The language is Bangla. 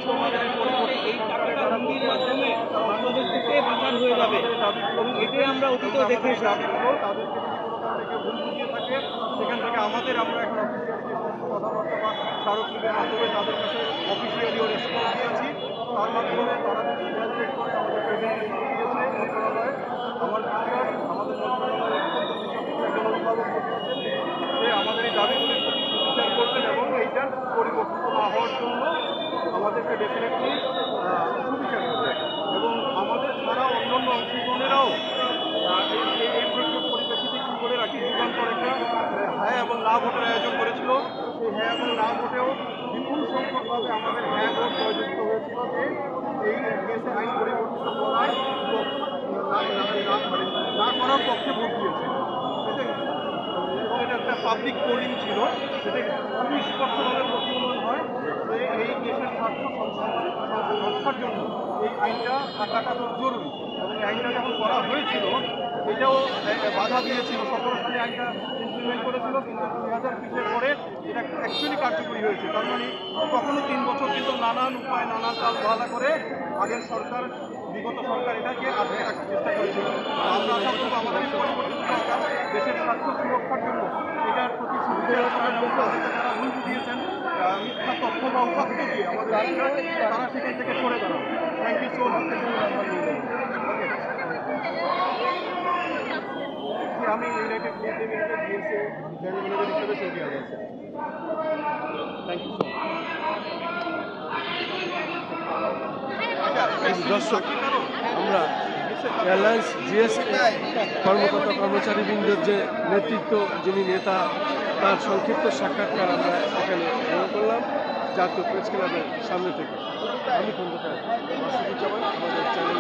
সমাধানের পরিবর্তে এই টাকাটা হুন্ডির মাধ্যমে বাংলাদেশ থেকে পাচার হয়ে যাবে এবং এটাই আমরা অতীত দেখে এসেছি। তাদেরকে যদি কোনো কারণে কেউ ভুল বুঝিয়ে থাকে সেখান থেকে আমরা এখন অফিসিয়ালি যে সমস্ত কথাবার্তা বা স্মারকলিপির মাধ্যমে তাদের কাছে অফিসিয়ালিও রেসপন্স দিয়েছি। তার মাধ্যমে তারা যদি ইভ্যালুয়েট করে আমাদের প্রেজেন্টেশন দিয়েছে মন্ত্রণালয়ে। আমার বিশ্বাস আমাদের মন্ত্রণালয়ের অত্যন্ত বিচক্ষণ একজন অভিভাবক বসিয়েছেন, যে আমাদের এই দাবিগুলির প্রতি সুবিচার করবেন এবং এইটার পরিবর্তিত না হওয়ার জন্য আমাদেরকে ডেফিনেটলি সুবিচার করবে। এবং আমাদের ছাড়া অন্যান্য অংশগ্রহণেরাও এই পরিপ্রেক্ষিতে কী করে রাখি যুগান্তর একটা হ্যাঁ এবং না ভোটের আয়োজন করেছিল। সেই হ্যাঁ এবং না ভোটেও বিপুল সংখ্যকভাবে আমাদের হ্যাঁ ভোট জয়যুক্ত হয়েছিল যে এই দেশে আইন পরিবর্তিত করার না করার পক্ষে ভোট দিয়েছে। এবং এটা একটা পাবলিক পোলিং ছিল, সেটা খুবই স্পষ্টভাবে প্রতিফলন হয় যে এই দেশের স্বার্থ রক্ষার জন্য এই আইনটা থাকাটা খুব জরুরি। এবং এই আইনটা যখন করা হয়েছিল এটাও বাধা দিয়েছিল, 17 সালে আইনটা ইমপ্লিমেন্ট করেছিল, কিন্তু 2020-এর পরে এটা অ্যাকচুয়ালি কার্যকরী হয়েছে। তার মানে কখনো 3 বছর কিন্তু নানান উপায় নানান চাল বাহানা করে আগের সরকার বিগত সরকার এটাকে আটকে রাখার চেষ্টা করেছিল। আমরা আশা করব আমাদের পরিবর্তিত সরকার দেশের স্বার্থ সুরক্ষার জন্য এটার প্রতি সুবিচার করার এবং তাদেরকে যারা ভুল বুঝিয়েছেন মিথ্যা তথ্য বা উপাত্ত দিয়ে আমাদের তারা সেখান থেকে সরে দাঁড়াবে। Thank you so much. আমি United Nations DSA general manager হিসেবে সৌদি আরবে আছি। Thank you so much. দর্শক, আমরা এয়ারলাইন্স জিএসএ কর্মকর্তা কর্মচারীবৃন্দের যে নেতৃত্ব, যিনি নেতা, তার সংক্ষিপ্ত সাক্ষাৎকার আমরা এখানে গ্রহণ করলাম জাতীয় প্রেস ক্লাবের সামনে থেকে। আমি খন্দকার মাসুদুজ্জামান, আমাদের চ্যানেল